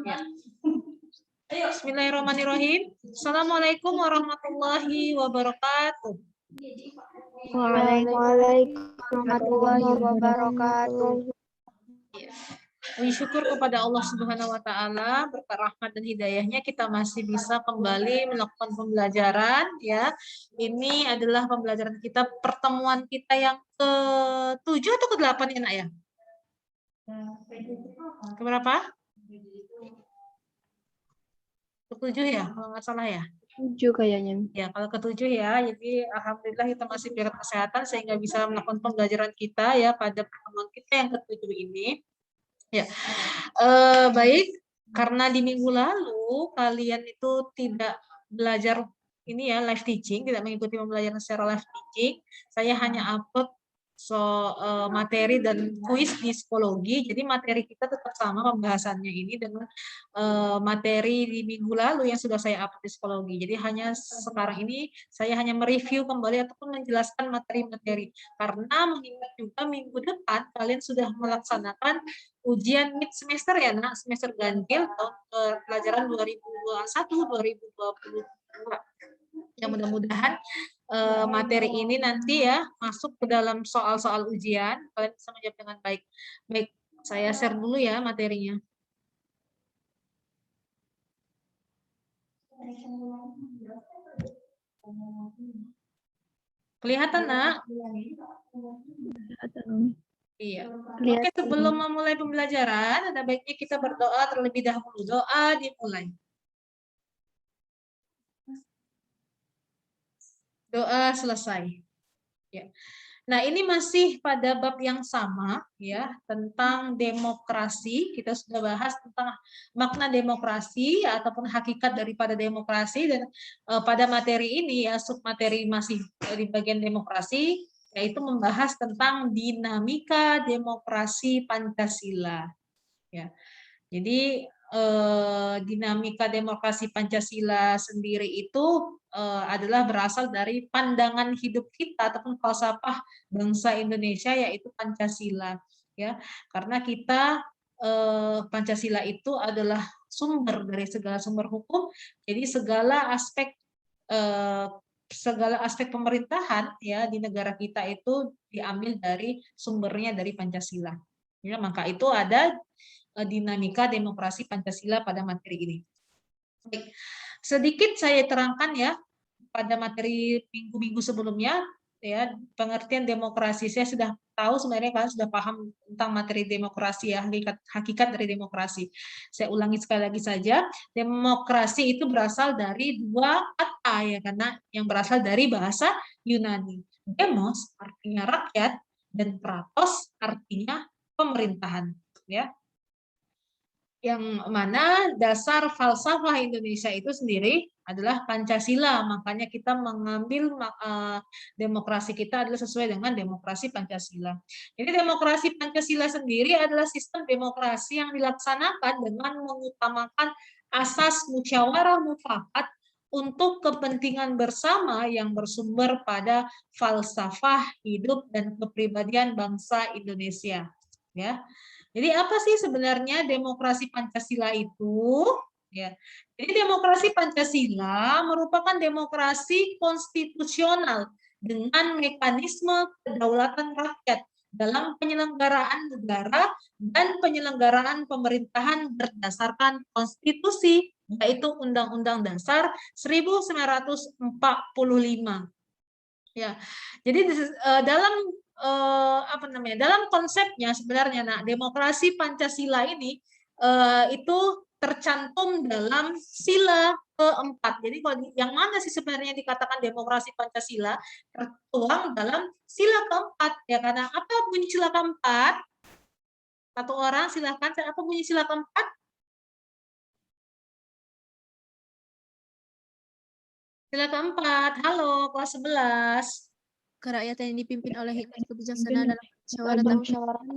Ya. Bismillahirrahmanirrahim. Assalamualaikum warahmatullahi wabarakatuh. Waalaikumsalam warahmatullahi wabarakatuh. Puji syukur kepada Allah Subhanahu wa taala, berkat rahmat dan hidayahnya kita masih bisa kembali melakukan pembelajaran ya. Ini adalah pembelajaran kita, pertemuan kita yang ke-7 atau ke-8 ya, Nak ya? Keberapa? Ke-7 ya, kalau nggak salah ya. 7 kayaknya. Ya, kalau ke-7 ya, jadi alhamdulillah kita masih diberikan kesehatan sehingga bisa melakukan pembelajaran kita ya pada pertemuan kita yang ke-7 ini. Ya, baik, karena di minggu lalu kalian itu tidak belajar ini ya live teaching, tidak mengikuti pembelajaran secara live teaching, saya hanya upload materi dan kuis di psikologi. Jadi materi kita tetap sama pembahasannya ini dengan materi di minggu lalu yang sudah saya upload di psikologi. Jadi hanya sekarang ini saya hanya mereview kembali ataupun menjelaskan materi-materi, karena mengingat juga minggu depan kalian sudah melaksanakan ujian mid semester ya, Nak, semester ganjil tahun pelajaran 2021-2022. Ya, mudah-mudahan materi ini nanti ya masuk ke dalam soal-soal ujian, kalian bisa menjawab dengan baik. Baik, saya share dulu ya materinya. Kelihatan, Nak? Iya. Oke, sebelum memulai pembelajaran, ada baiknya kita berdoa terlebih dahulu. Doa dimulai. Doa selesai. Ya. Nah, ini masih pada bab yang sama ya, tentang demokrasi. Kita sudah bahas tentang makna demokrasi ya, ataupun hakikat daripada demokrasi, dan pada materi ini ya, submateri masih di bagian demokrasi, yaitu membahas tentang dinamika demokrasi Pancasila. Ya. Jadi dinamika demokrasi Pancasila sendiri itu adalah berasal dari pandangan hidup kita ataupun falsafah bangsa Indonesia, yaitu Pancasila. Ya, karena kita Pancasila itu adalah sumber dari segala sumber hukum. Jadi segala aspek pemerintahan ya di negara kita itu diambil dari sumbernya dari Pancasila. Ya, maka itu ada dinamika demokrasi Pancasila pada materi ini. Baik, sedikit saya terangkan ya pada materi minggu-minggu sebelumnya ya, pengertian demokrasi. Saya sudah tahu sebenarnya kalian sudah paham tentang materi demokrasi ya, hakikat dari demokrasi. Saya ulangi sekali lagi saja, demokrasi itu berasal dari dua kata ya, karena yang berasal dari bahasa Yunani. Demos artinya rakyat dan kratos artinya pemerintahan ya. Yang mana dasar falsafah Indonesia itu sendiri adalah Pancasila. Makanya kita mengambil demokrasi kita adalah sesuai dengan demokrasi Pancasila. Jadi demokrasi Pancasila sendiri adalah sistem demokrasi yang dilaksanakan dengan mengutamakan asas musyawarah mufakat untuk kepentingan bersama yang bersumber pada falsafah hidup dan kepribadian bangsa Indonesia. Ya. Jadi apa sih sebenarnya demokrasi Pancasila itu? Ya. Jadi demokrasi Pancasila merupakan demokrasi konstitusional dengan mekanisme kedaulatan rakyat dalam penyelenggaraan negara dan penyelenggaraan pemerintahan berdasarkan konstitusi, yaitu Undang-Undang Dasar 1945. Ya. Jadi dalam dalam konsepnya sebenarnya, nah, demokrasi Pancasila ini itu tercantum dalam sila keempat. Jadi yang mana sih sebenarnya dikatakan demokrasi Pancasila? Tertuang dalam sila keempat ya, karena apa bunyi sila keempat? Satu orang silahkan, apa bunyi sila keempat? Sila keempat. Halo, kelas 11. Kerakyatan yang dipimpin oleh hikmat kebijaksanaan dalam musyawaratan.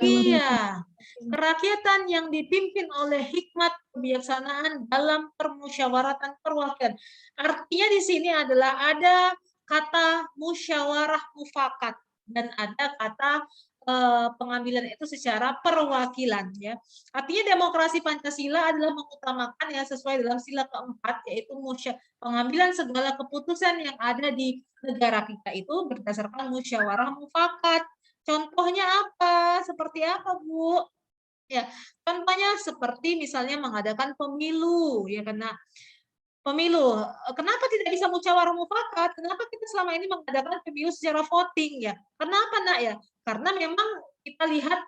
Iya, kerakyatan yang dipimpin oleh hikmat kebijaksanaan dalam permusyawaratan perwakilan. Artinya di sini adalah ada kata musyawarah mufakat dan ada kata pengambilan itu secara perwakilan ya. Artinya demokrasi Pancasila adalah mengutamakan yang sesuai dalam sila keempat, yaitu pengambilan segala keputusan yang ada di negara kita itu berdasarkan musyawarah mufakat. Contohnya apa? Seperti apa, Bu? Ya, contohnya seperti misalnya mengadakan pemilu, ya karena pemilu. Kenapa tidak bisa musyawarah mufakat? Kenapa kita selama ini mengadakan pemilu secara voting ya? Kenapa, Nak ya? Karena memang kita lihat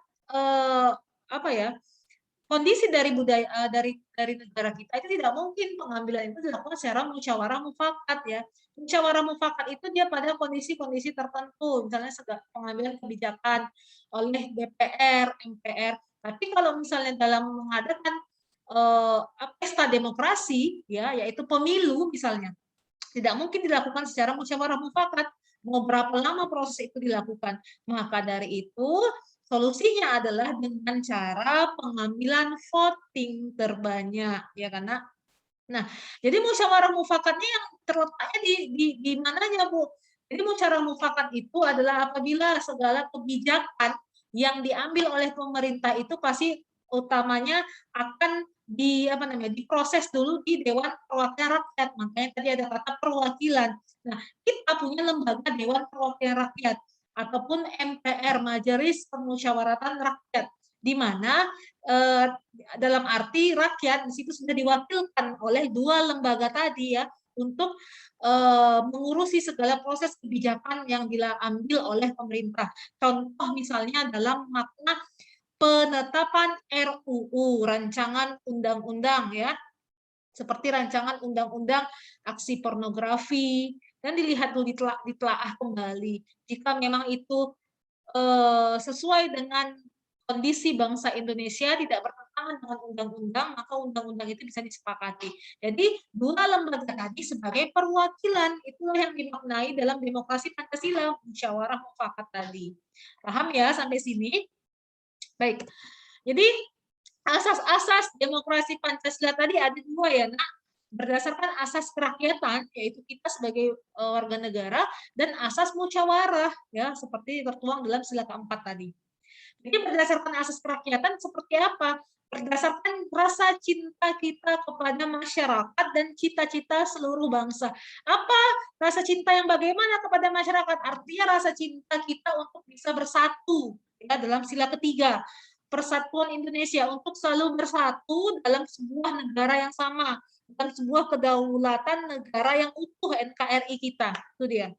apa ya? Kondisi dari budaya dari negara kita itu tidak mungkin pengambilan itu dilakukan secara musyawarah mufakat ya. Musyawarah mufakat itu dia pada kondisi-kondisi tertentu, misalnya pengambilan kebijakan oleh DPR, MPR. Tapi kalau misalnya dalam mengadakan pesta demokrasi ya, yaitu pemilu misalnya, tidak mungkin dilakukan secara musyawarah mufakat. Mau berapa lama proses itu dilakukan? Maka dari itu solusinya adalah dengan cara pengambilan voting terbanyak, ya karena. Nah, jadi musyawarah mufakatnya yang terletaknya di mananya, Bu? Jadi musyawarah mufakat itu adalah apabila segala kebijakan yang diambil oleh pemerintah itu pasti utamanya akan diproses dulu di Dewan Perwakilan Rakyat. Makanya tadi ada kata perwakilan. Nah, kita punya lembaga Dewan Perwakilan Rakyat ataupun MPR, Majelis Permusyawaratan Rakyat, di mana dalam arti rakyat di situ sudah diwakilkan oleh dua lembaga tadi ya untuk mengurusi segala proses kebijakan yang diambil oleh pemerintah. Contoh misalnya dalam makna penetapan RUU, rancangan undang-undang ya, seperti rancangan undang-undang aksi pornografi, dan dilihat dulu ditelaah kembali. Jika memang itu sesuai dengan kondisi bangsa Indonesia, tidak bertentangan dengan undang-undang, maka undang-undang itu bisa disepakati. Jadi dua lembaga tadi sebagai perwakilan, itulah yang dimaknai dalam demokrasi Pancasila, musyawarah mufakat tadi. Paham ya sampai sini? Baik. Jadi asas-asas demokrasi Pancasila tadi ada dua ya, Nak. Berdasarkan asas kerakyatan, yaitu kita sebagai warga negara, dan asas musyawarah, ya seperti tertuang dalam sila keempat tadi. Jadi berdasarkan asas kerakyatan seperti apa? Berdasarkan rasa cinta kita kepada masyarakat dan cita-cita seluruh bangsa. Apa rasa cinta yang bagaimana kepada masyarakat? Artinya rasa cinta kita untuk bisa bersatu ya dalam sila ketiga. Persatuan Indonesia untuk selalu bersatu dalam sebuah negara yang sama, dalam sebuah kedaulatan negara yang utuh NKRI kita. Itu dia.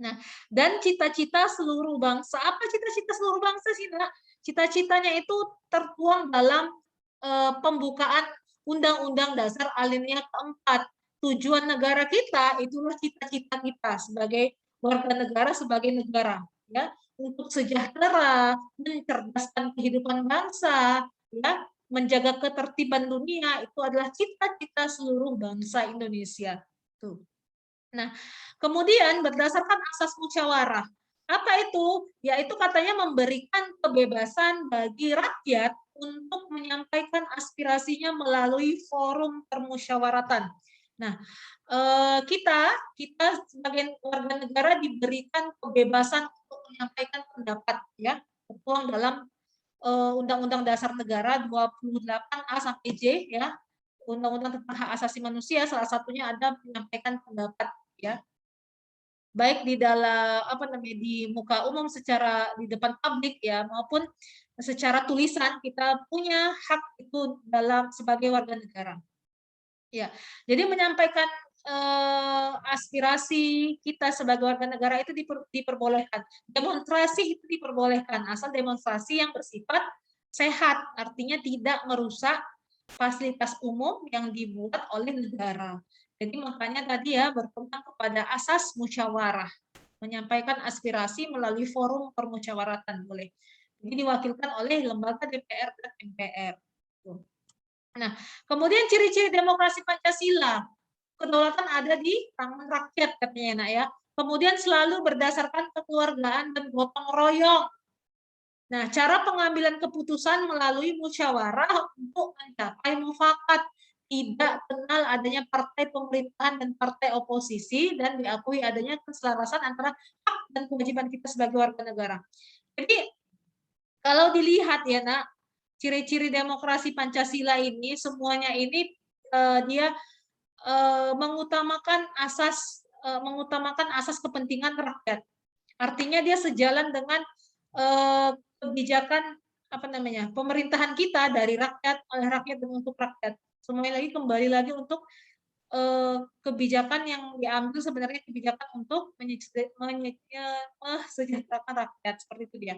Nah, dan cita-cita seluruh bangsa. Apa cita-cita seluruh bangsa sih, Nak? Cita-citanya itu tertuang dalam pembukaan Undang-Undang Dasar alinea keempat. Tujuan negara kita itulah cita-cita kita sebagai warga negara, sebagai negara, ya, untuk sejahtera, mencerdaskan kehidupan bangsa, ya, menjaga ketertiban dunia, itu adalah cita-cita seluruh bangsa Indonesia. Tuh. Nah, kemudian berdasarkan asas musyawarah. Apa itu? Yaitu katanya memberikan kebebasan bagi rakyat untuk menyampaikan aspirasinya melalui forum permusyawaratan. Nah, kita sebagai warga negara diberikan kebebasan untuk menyampaikan pendapat ya, tertuang dalam Undang-Undang Dasar Negara 28A sampai J ya. Undang-undang tentang hak asasi manusia, salah satunya ada menyampaikan pendapat ya, baik di dalam di muka umum secara di depan publik ya, maupun secara tulisan kita punya hak itu dalam sebagai warga negara ya. Jadi menyampaikan aspirasi kita sebagai warga negara itu diperbolehkan, demonstrasi itu diperbolehkan asal demonstrasi yang bersifat sehat, artinya tidak merusak fasilitas umum yang dibuat oleh negara. Jadi makanya tadi ya berpegang kepada asas musyawarah, menyampaikan aspirasi melalui forum permusyawaratan boleh. Ini diwakilkan oleh lembaga DPR dan MPR. Nah, kemudian ciri-ciri demokrasi Pancasila, kedaulatan ada di tangan rakyat katanya Nak ya. Kemudian selalu berdasarkan kekeluargaan dan gotong royong. Nah, cara pengambilan keputusan melalui musyawarah untuk mencapai mufakat, tidak kenal adanya partai pemerintahan dan partai oposisi, dan diakui adanya keselarasan antara hak dan kewajiban kita sebagai warga negara. Jadi kalau dilihat ya nak, ciri-ciri demokrasi Pancasila ini semuanya ini dia mengutamakan asas kepentingan rakyat. Artinya dia sejalan dengan kebijakan apa namanya pemerintahan kita dari rakyat, oleh rakyat dan untuk rakyat. Semuanya lagi kembali lagi untuk kebijakan yang diambil sebenarnya kebijakan untuk mensejahterakan rakyat, seperti itu dia.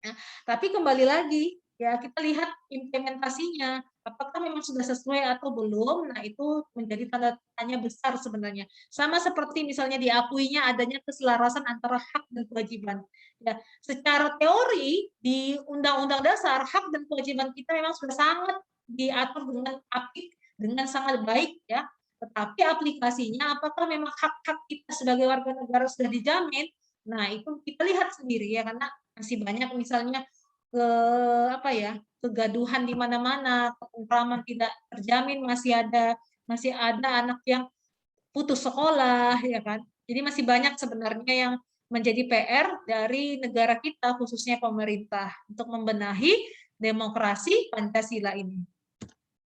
Nah, tapi kembali lagi ya kita lihat implementasinya apakah memang sudah sesuai atau belum. Nah, itu menjadi tanda tanya besar sebenarnya. Sama seperti misalnya diakuinya adanya keselarasan antara hak dan kewajiban. Ya, secara teori di Undang-Undang Dasar hak dan kewajiban kita memang sudah sangat diatur dengan apik, dengan sangat baik ya. Tetapi aplikasinya apakah memang hak-hak kita sebagai warga negara sudah dijamin? Nah, itu kita lihat sendiri ya, karena masih banyak misalnya apa ya, kegaduhan di mana-mana, ketentraman tidak terjamin, masih ada anak yang putus sekolah ya kan. Jadi masih banyak sebenarnya yang menjadi PR dari negara kita khususnya pemerintah untuk membenahi demokrasi Pancasila ini.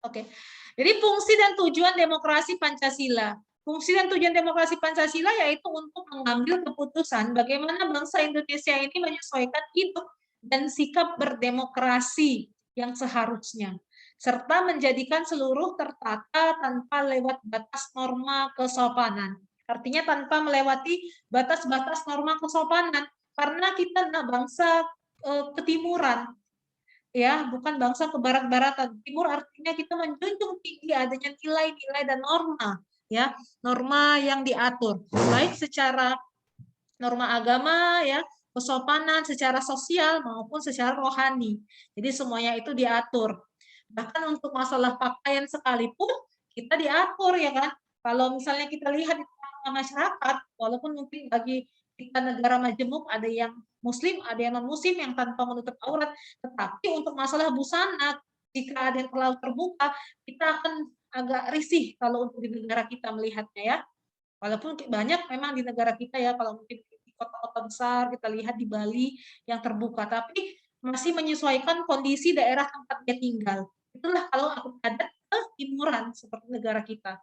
Oke. Jadi fungsi dan tujuan demokrasi Pancasila. Fungsi dan tujuan demokrasi Pancasila yaitu untuk mengambil keputusan bagaimana bangsa Indonesia ini menyesuaikan hidup dan sikap berdemokrasi yang seharusnya, serta menjadikan seluruh tertata tanpa lewat batas norma kesopanan. Artinya tanpa melewati batas-batas norma kesopanan, karena kita bangsa ketimuran, ya, bukan bangsa ke barat-baratan. Timur artinya kita menjunjung tinggi adanya nilai-nilai dan norma, ya, norma yang diatur, baik secara norma agama, ya, kesopanan secara sosial maupun secara rohani. Jadi semuanya itu diatur. Bahkan untuk masalah pakaian sekalipun kita diatur ya kan. Kalau misalnya kita lihat di tengah masyarakat, walaupun mungkin bagi kita negara majemuk ada yang muslim, ada yang non muslim yang tanpa menutup aurat, tetapi untuk masalah busana jika ada yang terlalu terbuka, kita akan agak risih kalau untuk di negara kita melihatnya ya. Walaupun banyak memang di negara kita ya, kalau mungkin di kota-kota besar kita lihat di Bali yang terbuka, tapi masih menyesuaikan kondisi daerah tempat dia tinggal. Itulah kalau aku adat ketimuran seperti negara kita.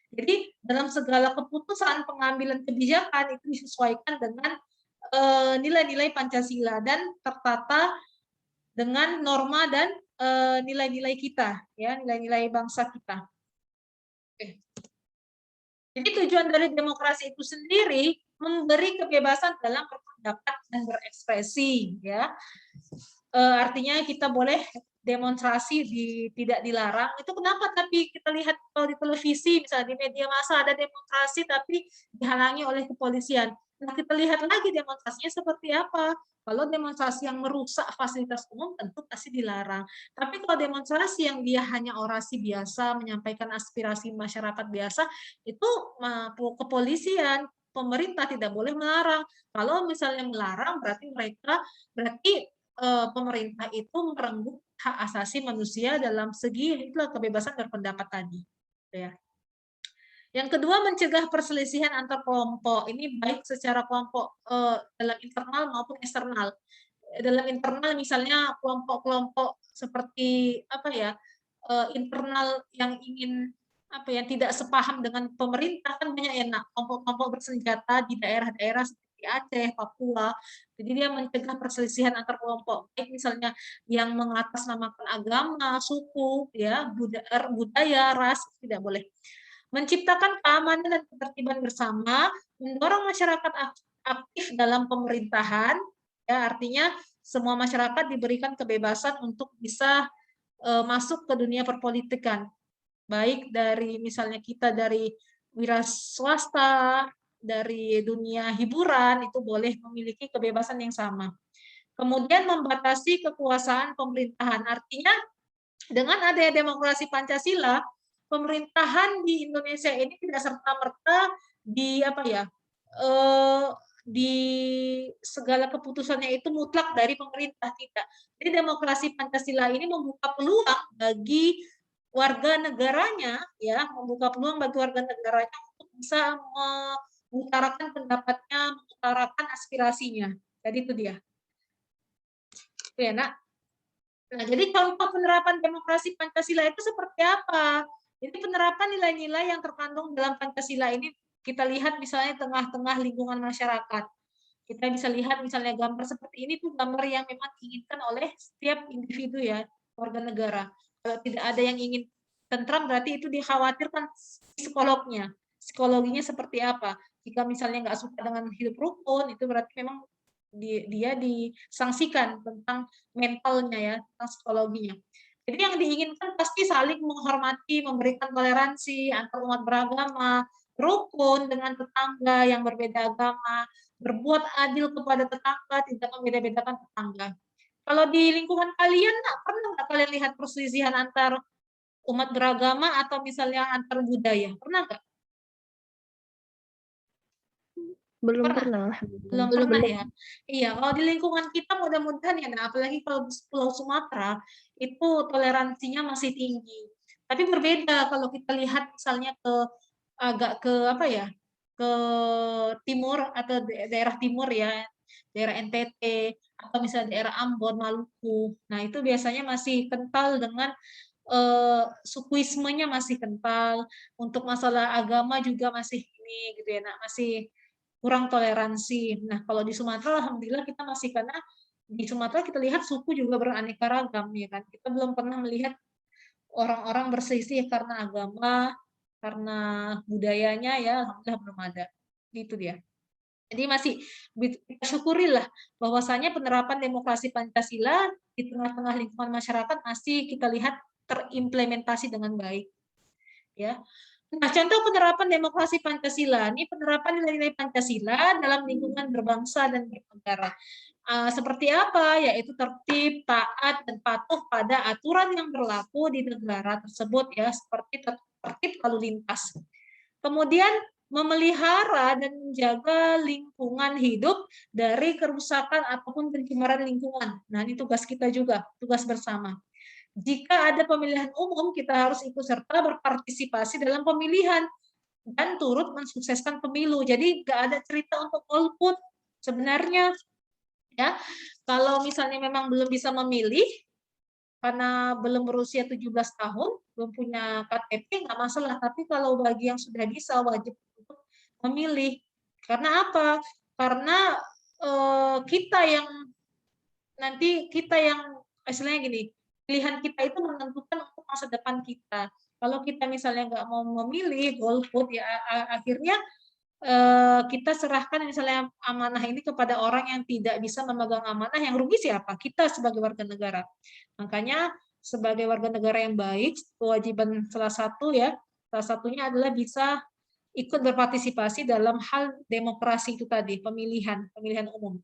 Jadi dalam segala keputusan pengambilan kebijakan itu disesuaikan dengan nilai-nilai Pancasila dan tertata dengan norma dan nilai-nilai kita, ya, nilai-nilai bangsa kita. Oke. Jadi tujuan dari demokrasi itu sendiri memberi kebebasan dalam berpendapat dan berekspresi, ya. Artinya kita boleh demonstrasi tidak dilarang. Itu kenapa tapi kita lihat kalau di televisi misalnya di media massa ada demonstrasi tapi dihalangi oleh kepolisian. Nah, kita lihat lagi demonstrasinya seperti apa. Kalau demonstrasi yang merusak fasilitas umum tentu pasti dilarang. Tapi kalau demonstrasi yang dia hanya orasi biasa, menyampaikan aspirasi masyarakat biasa, itu kepolisian, pemerintah tidak boleh melarang. Kalau misalnya melarang berarti pemerintah itu merenggut hak asasi manusia dalam segi itulah kebebasan berpendapat tadi. Ya. Yang kedua, mencegah perselisihan antar kelompok. Ini baik secara kelompok dalam internal maupun eksternal. Dalam internal misalnya kelompok-kelompok seperti apa ya, internal yang ingin apa ya tidak sepaham dengan pemerintah kan banyak ya, kelompok-kelompok bersenjata di daerah-daerah seperti Aceh, Papua. Jadi dia mencegah perselisihan antar kelompok. Baik misalnya yang mengatasnamakan agama, suku, ya, budaya, ras, tidak boleh. Menciptakan keamanan dan ketertiban bersama, mendorong masyarakat aktif dalam pemerintahan, ya, artinya semua masyarakat diberikan kebebasan untuk bisa masuk ke dunia perpolitikan, baik dari misalnya kita dari wira swasta, dari dunia hiburan, itu boleh memiliki kebebasan yang sama. Kemudian membatasi kekuasaan pemerintahan, artinya dengan adanya demokrasi Pancasila, pemerintahan di Indonesia ini tidak serta-merta di apa ya, di segala keputusannya itu mutlak dari pemerintah, tidak. Jadi demokrasi Pancasila ini membuka peluang bagi warga negaranya, ya, membuka peluang bagi warga negaranya untuk bisa mengutarakan pendapatnya, mengutarakan aspirasinya. Jadi itu dia. Itu ya, Nak. Nah, jadi contoh penerapan demokrasi Pancasila itu seperti apa? Jadi penerapan nilai-nilai yang terkandung dalam Pancasila ini kita lihat misalnya tengah-tengah lingkungan masyarakat. Kita bisa lihat misalnya gambar seperti ini tuh gambar yang memang diinginkan oleh setiap individu ya, warga negara. Kalau tidak ada yang ingin tentram berarti itu dikhawatirkan psikolognya. Psikologinya seperti apa? Jika misalnya nggak suka dengan hidup rukun, itu berarti memang dia disangsikan tentang mentalnya ya, tentang psikologinya. Jadi yang diinginkan pasti saling menghormati, memberikan toleransi antar umat beragama, rukun dengan tetangga yang berbeda agama, berbuat adil kepada tetangga, tidak membeda-bedakan tetangga. Kalau di lingkungan kalian, pernah nggak kalian lihat perselisihan antar umat beragama atau misalnya antar budaya? Pernah nggak? Belum Pernah? pernah. Belum pernah ya? Iya, kalau di lingkungan kita mudah-mudahan ya, nah, apalagi kalau di Pulau Sumatera, itu toleransinya masih tinggi. Tapi berbeda kalau kita lihat misalnya agak ke apa ya, ke timur atau daerah timur ya, daerah NTT, atau misalnya daerah Ambon, Maluku. Nah, itu biasanya masih kental dengan sukuismenya masih kental, untuk masalah agama juga masih ini gitu ya, nah, masih kurang toleransi. Nah, kalau di Sumatera alhamdulillah kita masih, karena di Sumatera kita lihat suku juga beraneka ragam ya kan. Kita belum pernah melihat orang-orang berselisih karena agama, karena budayanya ya alhamdulillah belum ada. Gitu dia. Jadi masih kita syukurilah bahwasanya penerapan demokrasi Pancasila di tengah-tengah lingkungan masyarakat masih kita lihat terimplementasi dengan baik. Ya. Nah, contoh penerapan demokrasi Pancasila. Ini penerapan nilai-nilai Pancasila dalam lingkungan berbangsa dan bernegara. Seperti apa? Yaitu tertib, taat, dan patuh pada aturan yang berlaku di negara tersebut ya, seperti tertib lalu lintas. Kemudian memelihara dan menjaga lingkungan hidup dari kerusakan ataupun pencemaran lingkungan. Nah, ini tugas kita juga, tugas bersama. Jika ada pemilihan umum, kita harus ikut serta berpartisipasi dalam pemilihan dan turut mensukseskan pemilu. Jadi nggak ada cerita untuk golput sebenarnya. Ya, kalau misalnya memang belum bisa memilih karena belum berusia 17 tahun, belum punya KTP, nggak masalah. Tapi kalau bagi yang sudah bisa, wajib untuk memilih. Karena apa? Karena kita yang istilahnya gini, pilihan kita itu menentukan untuk masa depan kita. Kalau kita misalnya nggak mau memilih, golput, ya akhirnya kita serahkan misalnya amanah ini kepada orang yang tidak bisa memegang amanah, yang rugi siapa? Kita sebagai warga negara. Makanya sebagai warga negara yang baik, kewajiban salah satunya adalah bisa ikut berpartisipasi dalam hal demokrasi itu tadi, pemilihan umum.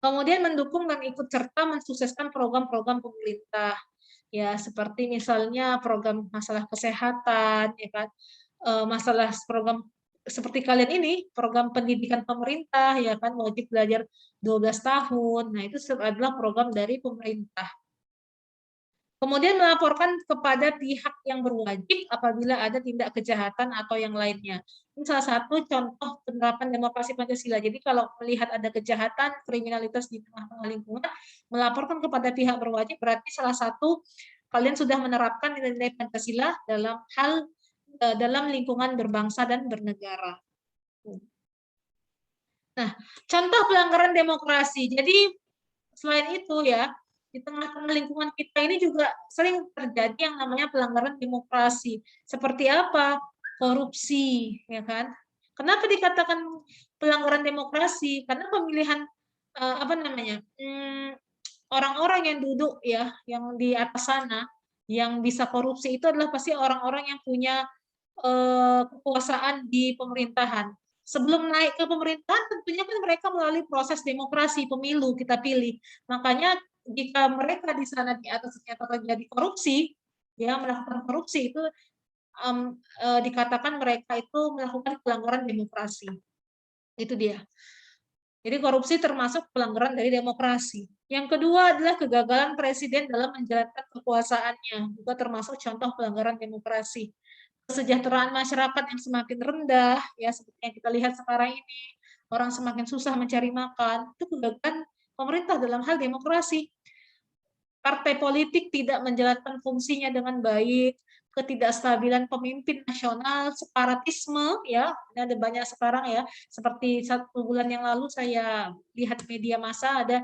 Kemudian mendukung dan ikut serta mensukseskan program-program pemerintah, ya seperti misalnya program masalah kesehatan, ya kan, masalah program seperti kalian ini, program pendidikan pemerintah, ya kan, wajib belajar 12 tahun. Nah, itu adalah program dari pemerintah. Kemudian melaporkan kepada pihak yang berwajib apabila ada tindak kejahatan atau yang lainnya. Ini salah satu contoh penerapan demokrasi Pancasila. Jadi kalau melihat ada kejahatan, kriminalitas di tengah-tengah lingkungan, melaporkan kepada pihak berwajib berarti salah satu kalian sudah menerapkan nilai-nilai Pancasila dalam lingkungan berbangsa dan bernegara. Nah, contoh pelanggaran demokrasi. Jadi selain itu ya, di tengah-tengah lingkungan kita ini juga sering terjadi yang namanya pelanggaran demokrasi. Seperti apa? Korupsi, ya kan? Kenapa dikatakan pelanggaran demokrasi? Karena pemilihan orang-orang yang duduk ya, yang di atas sana, yang bisa korupsi itu adalah pasti orang-orang yang punya kekuasaan di pemerintahan. Sebelum naik ke pemerintahan tentunya kan mereka melalui proses demokrasi, pemilu kita pilih. Makanya jika mereka di sana di atas ternyata terjadi korupsi, ya melakukan korupsi itu dikatakan mereka itu melakukan pelanggaran demokrasi. Itu dia. Jadi korupsi termasuk pelanggaran dari demokrasi. Yang kedua adalah kegagalan presiden dalam menjalankan kekuasaannya, juga termasuk contoh pelanggaran demokrasi. Kesejahteraan masyarakat yang semakin rendah, ya seperti yang kita lihat sekarang ini, orang semakin susah mencari makan, itu kegagalan pemerintah dalam hal demokrasi. Partai politik tidak menjalankan fungsinya dengan baik, ketidakstabilan pemimpin nasional, separatisme, ya, ada banyak sekarang ya, seperti 1 bulan yang lalu saya lihat media massa ada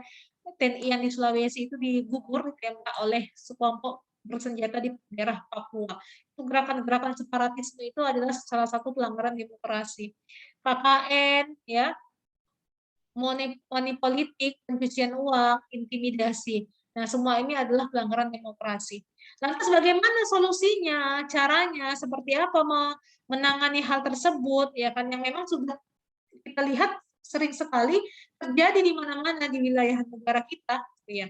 TNI yang di Sulawesi itu digugur, ditembak oleh sekelompok bersenjata di daerah Papua. Itu gerakan-gerakan separatisme itu adalah salah satu pelanggaran demokrasi. KKN, ya, money politik, pencucian uang, intimidasi. Nah, semua ini adalah pelanggaran demokrasi. Lantas bagaimana solusinya, caranya, seperti apa menangani hal tersebut, ya kan, yang memang sudah kita lihat sering sekali terjadi di mana-mana di wilayah negara kita, ya.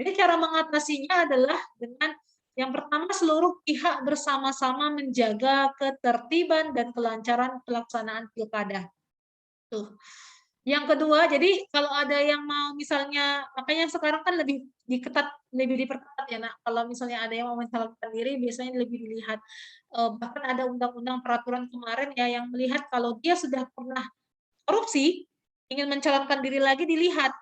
Jadi cara mengatasinya adalah dengan yang pertama seluruh pihak bersama-sama menjaga ketertiban dan kelancaran pelaksanaan pilkada. Tuh. Yang kedua, jadi kalau ada yang mau misalnya, makanya sekarang kan lebih diperketat ya, nak. Kalau misalnya ada yang mau mencalonkan diri, biasanya lebih dilihat. Bahkan ada undang-undang peraturan kemarin ya yang melihat kalau dia sudah pernah korupsi, ingin mencalonkan diri lagi dilihat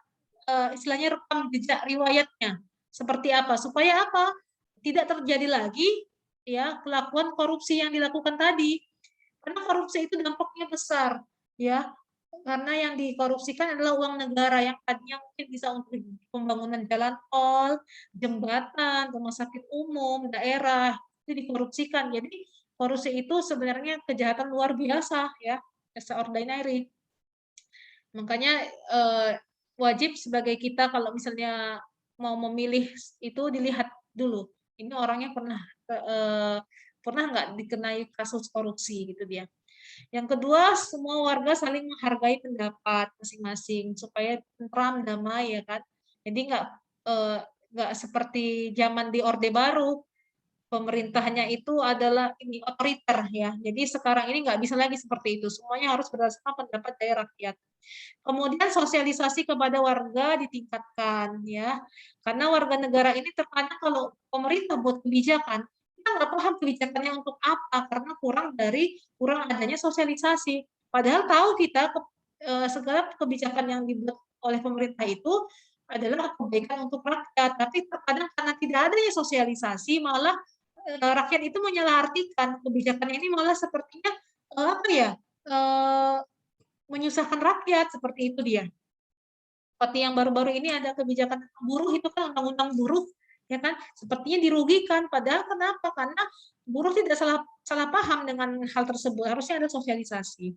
istilahnya rekam jejak riwayatnya seperti apa, supaya apa? Tidak terjadi lagi ya kelakuan korupsi yang dilakukan tadi. Karena korupsi itu dampaknya besar, ya. Karena yang dikorupsikan adalah uang negara yang tadinya mungkin bisa untuk pembangunan jalan tol, jembatan, rumah sakit umum, daerah, itu dikorupsikan. Jadi korupsi itu sebenarnya kejahatan luar biasa ya, extraordinary. Makanya wajib sebagai kita kalau misalnya mau memilih itu dilihat dulu, ini orangnya pernah nggak dikenai kasus korupsi gitu dia. Yang kedua, semua warga saling menghargai pendapat masing-masing supaya tentram, damai ya kan. Jadi nggak seperti zaman di Orde Baru, pemerintahnya itu adalah ini otoriter ya. Jadi sekarang ini nggak bisa lagi seperti itu. Semuanya harus berdasarkan pendapat dari rakyat. Kemudian sosialisasi kepada warga ditingkatkan ya. Karena warga negara ini terkadang kalau pemerintah buat kebijakan, kita nggak paham kebijakannya untuk apa karena kurang adanya sosialisasi. Padahal tahu kita segala kebijakan yang dibuat oleh pemerintah itu adalah kebaikan untuk rakyat, tapi terkadang karena tidak adanya sosialisasi malah rakyat itu menyalahartikan kebijakan ini malah sepertinya apa ya menyusahkan rakyat, seperti itu dia. Seperti yang baru-baru ini ada kebijakan buruh, itu kan undang-undang buruh, ya kan, sepertinya dirugikan. Padahal kenapa? Karena buruh tidak salah paham dengan hal tersebut. Harusnya ada sosialisasi.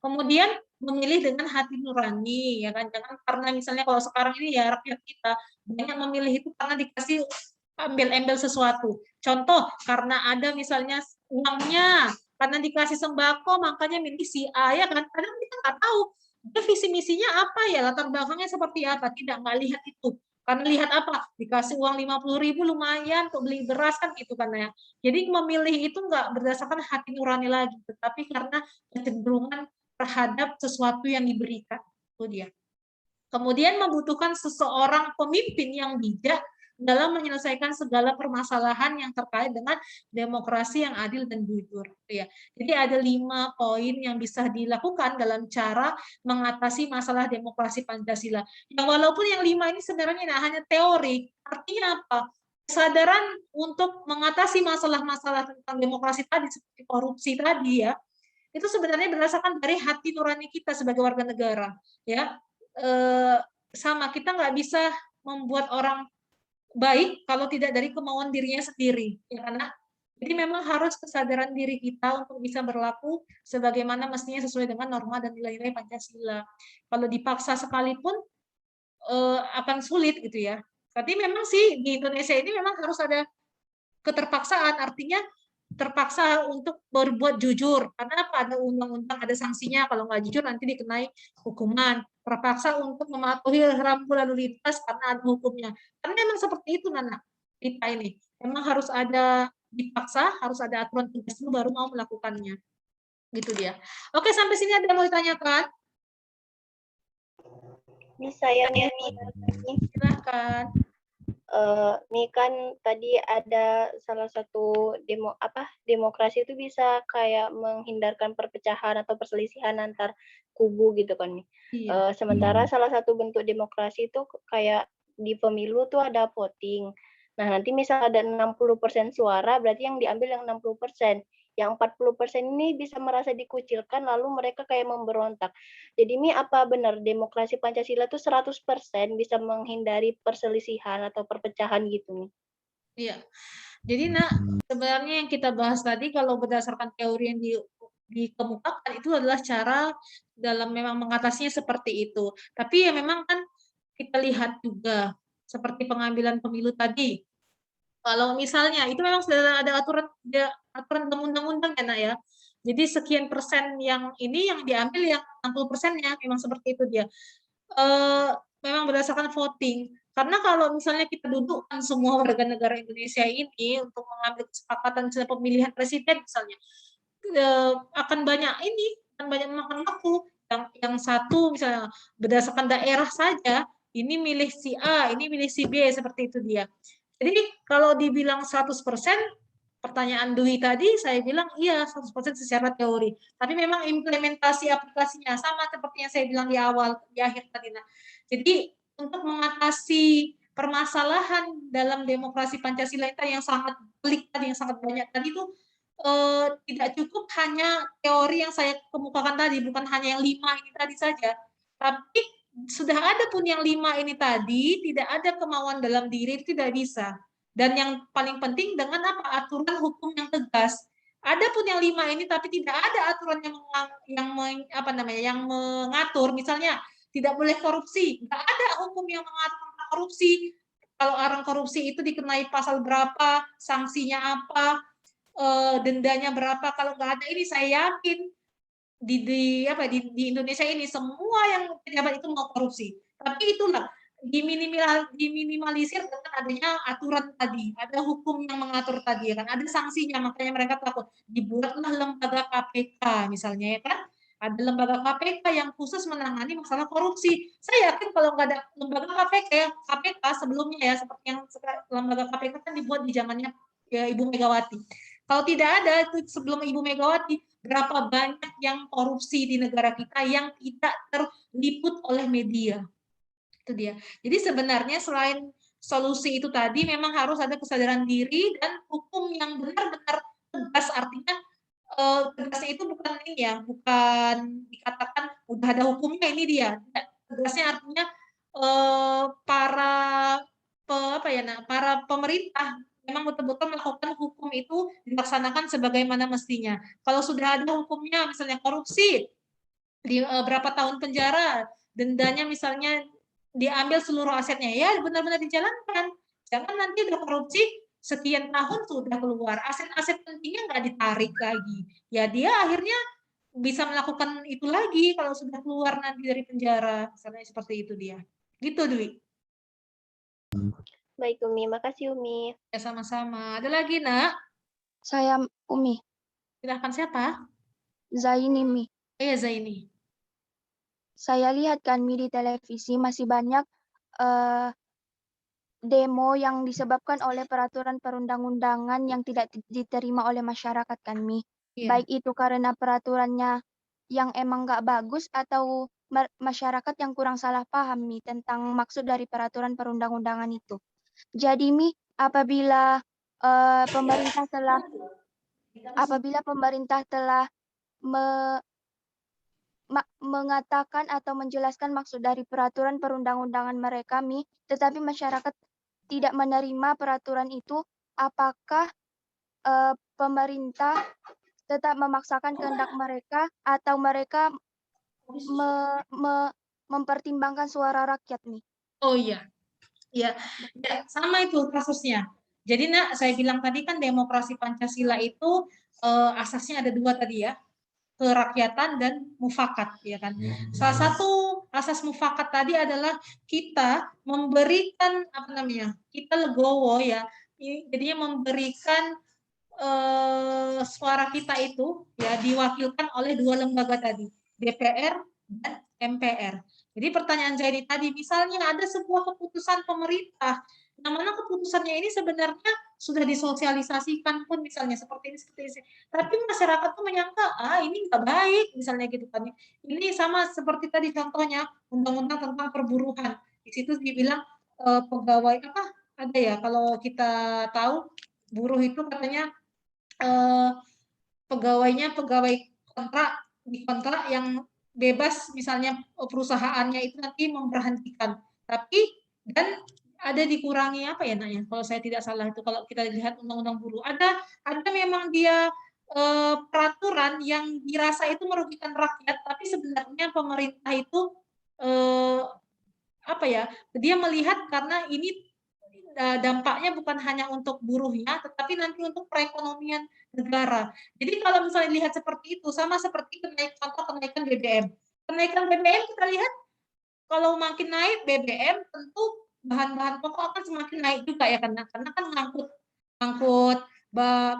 Kemudian memilih dengan hati nurani, ya kan, jangan karena misalnya kalau sekarang ini ya rakyat kita banyak memilih itu karena dikasih embel-embel sesuatu. Contoh, karena ada misalnya uangnya, karena dikasih sembako makanya milih si A, ya kan, kadang kita nggak tahu dia visi misinya apa ya, latar belakangnya seperti apa, nggak lihat itu. Karena lihat apa, dikasih uang 50.000 lumayan untuk beli beras kan gitu kan ya. Jadi memilih itu nggak berdasarkan hati nurani lagi, tetapi karena kecenderungan terhadap sesuatu yang diberikan. Itu dia. Kemudian membutuhkan seseorang pemimpin yang bijak dalam menyelesaikan segala permasalahan yang terkait dengan demokrasi yang adil dan jujur. Ya. Jadi ada 5 poin yang bisa dilakukan dalam cara mengatasi masalah demokrasi Pancasila. Yang walaupun yang 5 ini sebenarnya hanya teori, artinya apa? Kesadaran untuk mengatasi masalah-masalah tentang demokrasi tadi seperti korupsi tadi ya, itu sebenarnya berdasarkan dari hati nurani kita sebagai warga negara. Ya, sama kita nggak bisa membuat orang baik kalau tidak dari kemauan dirinya sendiri, ya karena jadi memang harus kesadaran diri kita untuk bisa berlaku sebagaimana mestinya sesuai dengan norma dan nilai-nilai Pancasila. Kalau dipaksa sekalipun akan sulit gitu ya. Tapi memang sih di Indonesia ini memang harus ada keterpaksaan, artinya terpaksa untuk berbuat jujur karena apa, ada undang-undang, ada sanksinya, kalau nggak jujur nanti dikenai hukuman, terpaksa untuk mematuhi rambu lalu lintas karena ada hukumnya, karena memang seperti itu Nana, kita ini memang harus ada dipaksa, harus ada aturan tugas dulu baru mau melakukannya, gitu dia. Oke, sampai sini ada yang mau ditanyakan? Bisa ya, Silahkan. Nih kan tadi ada salah satu demokrasi itu bisa kayak menghindarkan perpecahan atau perselisihan antar kubu gitu kan nih. Iya. Sementara salah satu bentuk demokrasi itu kayak di pemilu tuh ada voting. Nah, nanti misal ada 60% suara, berarti yang diambil yang 60%. Yang 40% ini bisa merasa dikucilkan lalu mereka kayak memberontak. Jadi ini apa benar demokrasi Pancasila itu 100% bisa menghindari perselisihan atau perpecahan gitu nih? Iya. Jadi nak, sebenarnya yang kita bahas tadi kalau berdasarkan teori yang dikemukakan itu adalah cara dalam memang mengatasinya seperti itu. Tapi ya memang kan kita lihat juga seperti pengambilan pemilu tadi. Kalau misalnya itu memang sudah ada aturan dalam undang-undang ya nak ya. Jadi sekian persen yang ini yang diambil yang 60%-nya memang seperti itu dia. Eh, Memang berdasarkan voting. Karena kalau misalnya kita dudukkan semua warga negara Indonesia ini untuk mengambil kesepakatan pemilihan presiden misalnya, akan banyak ini, akan banyak memakan waktu. Yang satu misalnya berdasarkan daerah saja, ini milih si A, ini milih si B, seperti itu dia. Jadi kalau dibilang 100%, pertanyaan Dwi tadi saya bilang iya 100% secara teori. Tapi memang implementasi aplikasinya sama seperti yang saya bilang di awal, di akhir tadi. Nah, jadi untuk mengatasi permasalahan dalam demokrasi Pancasila itu yang sangat pelik tadi, yang sangat banyak tadi itu tidak cukup hanya teori yang saya kemukakan tadi, bukan hanya yang 5 ini tadi saja. Tapi sudah ada pun yang 5 ini tadi, tidak ada kemauan dalam diri, tidak bisa. Dan yang paling penting dengan apa? Aturan hukum yang tegas. Ada pun yang 5 ini tapi tidak ada aturan yang mengatur, misalnya tidak boleh korupsi. Tidak ada hukum yang mengatur tentang korupsi. Kalau orang korupsi itu dikenai pasal berapa, sanksinya apa, dendanya berapa. Kalau nggak ada ini saya yakin di Indonesia ini semua yang pejabat itu mau korupsi. Tapi itulah diminimalisir dengan adanya aturan tadi, ada hukum yang mengatur tadi, ya kan, ada sanksinya, makanya mereka takut. Dibuatlah lembaga KPK misalnya, ya kan, ada lembaga KPK yang khusus menangani masalah korupsi. Saya yakin kalau nggak ada lembaga KPK sebelumnya ya, seperti yang lembaga KPK kan dibuat di zamannya ya, Ibu Megawati. Kalau tidak ada itu sebelum Ibu Megawati, berapa banyak yang korupsi di negara kita yang tidak terliput oleh media. Itu dia. Jadi sebenarnya selain solusi itu tadi memang harus ada kesadaran diri dan hukum yang benar-benar tegas, artinya tegasnya itu bukan ini ya, bukan dikatakan udah ada hukumnya ini dia. Tegasnya artinya para para pemerintah memang betul-betul melakukan hukum itu dilaksanakan sebagaimana mestinya. Kalau sudah ada hukumnya, misalnya korupsi, di berapa tahun penjara, dendanya misalnya diambil seluruh asetnya, ya benar-benar dijalankan. Jangan nanti udah korupsi, sekian tahun sudah keluar, aset-aset pentingnya nggak ditarik lagi. Ya dia akhirnya bisa melakukan itu lagi kalau sudah keluar nanti dari penjara, misalnya seperti itu dia. Gitu, Dwi. Baik Umi, makasih Umi. Ya sama-sama. Ada lagi, Nak? Saya Umi, Silahkan siapa? Zaini Mi. Zaini. Saya lihat kan Mi di televisi masih banyak demo yang disebabkan oleh peraturan perundang-undangan yang tidak diterima oleh masyarakat kan Mi. Iya. Baik itu karena peraturannya yang emang nggak bagus atau masyarakat yang kurang salah paham Mi tentang maksud dari peraturan perundang-undangan itu. Jadi Mi, apabila pemerintah telah mengatakan atau menjelaskan maksud dari peraturan perundang-undangan mereka, Mi, tetapi masyarakat tidak menerima peraturan itu, apakah pemerintah tetap memaksakan kehendak mereka atau mereka mempertimbangkan suara rakyat, Mi? Oh iya. Ya, sama itu kasusnya. Jadi Nak, saya bilang tadi kan demokrasi Pancasila itu asasnya ada 2 tadi ya, kerakyatan dan mufakat, ya kan. Salah satu asas mufakat tadi adalah kita memberikan kita legowo ya, jadinya memberikan suara kita itu ya diwakilkan oleh 2 lembaga tadi, DPR dan MPR. Jadi pertanyaan Zaini tadi, misalnya ada sebuah keputusan pemerintah Yang mana keputusannya ini sebenarnya sudah disosialisasikan pun misalnya seperti ini. Tapi masyarakat tuh menyangka, ini nggak baik misalnya gitu kan. Ini sama seperti tadi contohnya undang-undang tentang perburuan. Di situ dibilang pegawai apa ada ya kalau kita tahu buruh itu katanya pegawainya pegawai kontrak di kontrak yang bebas misalnya perusahaannya itu nanti memberhentikan. Tapi dan ada dikurangi apa ya nak ya kalau saya tidak salah itu kalau kita lihat undang-undang buruh ada memang dia peraturan yang dirasa itu merugikan rakyat tapi sebenarnya pemerintah itu apa ya dia melihat karena ini dampaknya bukan hanya untuk buruhnya, tetapi nanti untuk perekonomian negara. Jadi kalau misalnya lihat seperti itu, sama seperti kenaikan BBM. Kenaikan BBM kita lihat kalau makin naik BBM tentu bahan-bahan pokok akan semakin naik juga ya karena kan ngangkut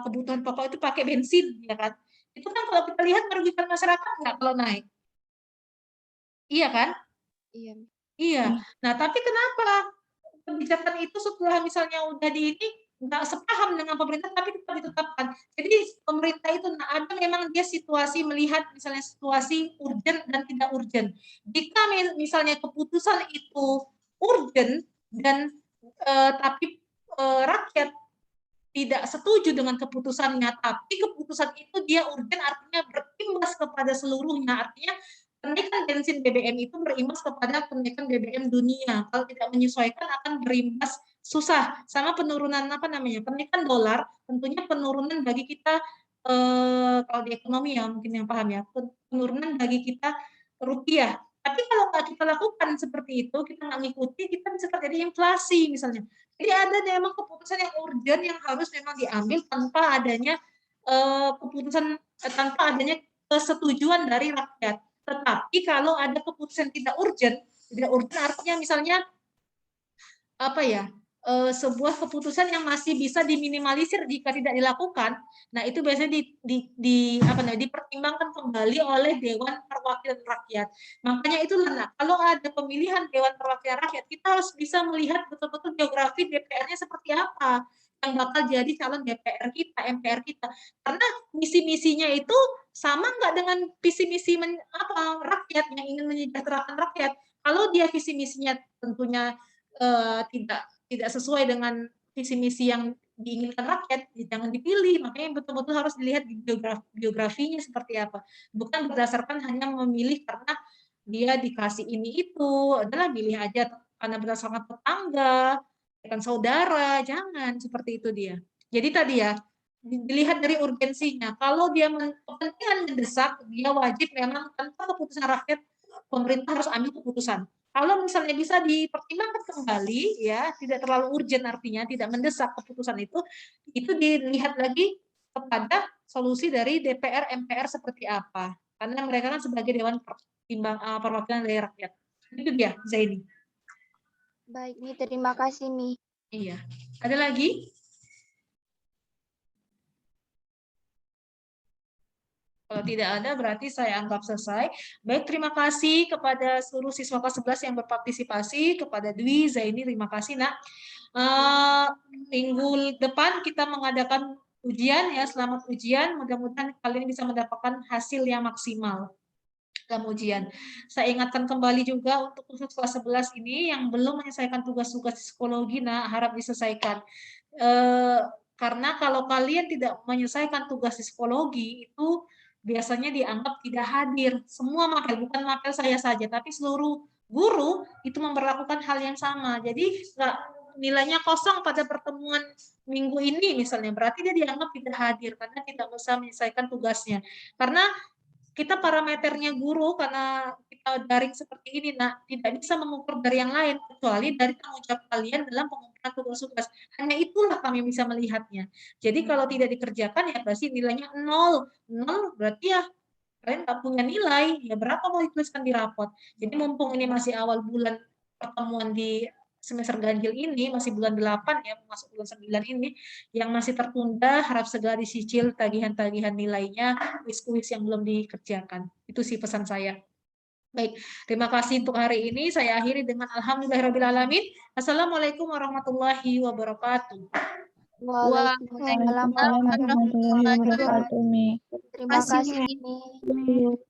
kebutuhan pokok itu pakai bensin ya kan. Itu kan kalau kita lihat merugikan masyarakat nggak kalau naik. Iya kan? Iya. Iya. Nah, tapi kenapa kebijakan itu setelah misalnya udah di ini nggak sepaham dengan pemerintah tapi tetap ditetapkan. Jadi pemerintah itu ada memang dia situasi melihat misalnya situasi urgent dan tidak urgent. Jika misalnya keputusan itu urgent dan tapi rakyat tidak setuju dengan keputusannya, tapi keputusan itu dia urgent artinya berimbas kepada seluruhnya, artinya kenaikan bensin BBM itu berimbas kepada kenaikan BBM dunia. Kalau tidak menyesuaikan akan berimbas susah. Sama penurunan apa namanya? Kenaikan dolar tentunya penurunan bagi kita kalau di ekonomi ya mungkin yang paham ya. Penurunan bagi kita rupiah. Tapi kalau nggak kita lakukan seperti itu, kita nggak ngikuti, kita bisa terjadi inflasi misalnya. Jadi ada memang keputusan yang urgent yang harus memang diambil tanpa adanya keputusan tanpa adanya kesetujuan dari rakyat. Tetapi kalau ada keputusan tidak urgent artinya misalnya apa ya sebuah keputusan yang masih bisa diminimalisir jika tidak dilakukan. Nah itu biasanya dipertimbangkan kembali oleh Dewan Perwakilan Rakyat. Makanya itulah kalau ada pemilihan Dewan Perwakilan Rakyat kita harus bisa melihat betul-betul geografi DPR-nya seperti apa yang bakal jadi calon DPR kita, MPR kita. Karena misi-misinya itu sama nggak dengan visi misi rakyat yang ingin menyejahterakan rakyat. Kalau dia visi misinya tentunya tidak sesuai dengan visi misi yang diinginkan rakyat, jangan dipilih. Makanya betul-betul harus dilihat biografinya seperti apa. Bukan berdasarkan hanya memilih karena dia dikasih ini itu, adalah pilih aja karena berdasarkan tetangga, kan saudara, jangan seperti itu dia. Jadi tadi ya, dilihat dari urgensinya. Kalau dia kepentingan mendesak, dia wajib memang tanpa keputusan rakyat, pemerintah harus ambil keputusan. Kalau misalnya bisa dipertimbangkan kembali, ya tidak terlalu urgent artinya tidak mendesak keputusan itu dilihat lagi kepada solusi dari DPR, MPR seperti apa. Karena mereka kan sebagai Dewan Perwakilan dari Rakyat. Itu dia, Zaini. Baik, Mi. Terima kasih, Mi. Iya. Ada lagi? Kalau tidak ada, berarti saya anggap selesai. Baik, terima kasih kepada seluruh siswa kelas 11 yang berpartisipasi, kepada Dwi, Zaini, terima kasih, Nak. Minggu depan kita mengadakan ujian, ya, selamat ujian. Mudah-mudahan kalian bisa mendapatkan hasil yang maksimal dalam ujian. Saya ingatkan kembali juga untuk khusus kelas 11 ini yang belum menyelesaikan tugas-tugas psikologi, nah harap diselesaikan. Karena kalau kalian tidak menyelesaikan tugas psikologi itu biasanya dianggap tidak hadir. Semua mapel, bukan mapel saya saja, tapi seluruh guru itu memperlakukan hal yang sama. Jadi nilainya kosong pada pertemuan minggu ini misalnya, berarti dia dianggap tidak hadir karena tidak bisa menyelesaikan tugasnya. Karena kita parameternya guru karena kita daring seperti ini, nah tidak bisa mengukur dari yang lain kecuali dari tanggung jawab kalian dalam pengumpulan tugas-tugas. Hanya itulah kami bisa melihatnya. Jadi kalau tidak dikerjakan ya pasti nilainya 0. 0 berarti ya kalian nggak punya nilai. Ya berapa mau dituliskan di rapot. Jadi mumpung ini masih awal bulan pertemuan di semester ganjil ini, masih bulan 8 ya, masuk bulan 9 ini, yang masih tertunda, harap segera disicil tagihan-tagihan nilainya, kuis-kuis yang belum dikerjakan. Itu sih pesan saya. Baik, terima kasih untuk hari ini. Saya akhiri dengan alhamdulillahirrahmanirrahim. Assalamualaikum warahmatullahi wabarakatuh. Waalaikumsalam Waalaikumsalam warahmatullahi wabarakatuh, Mi. Terima Makasih, kasih, Mi. Mi.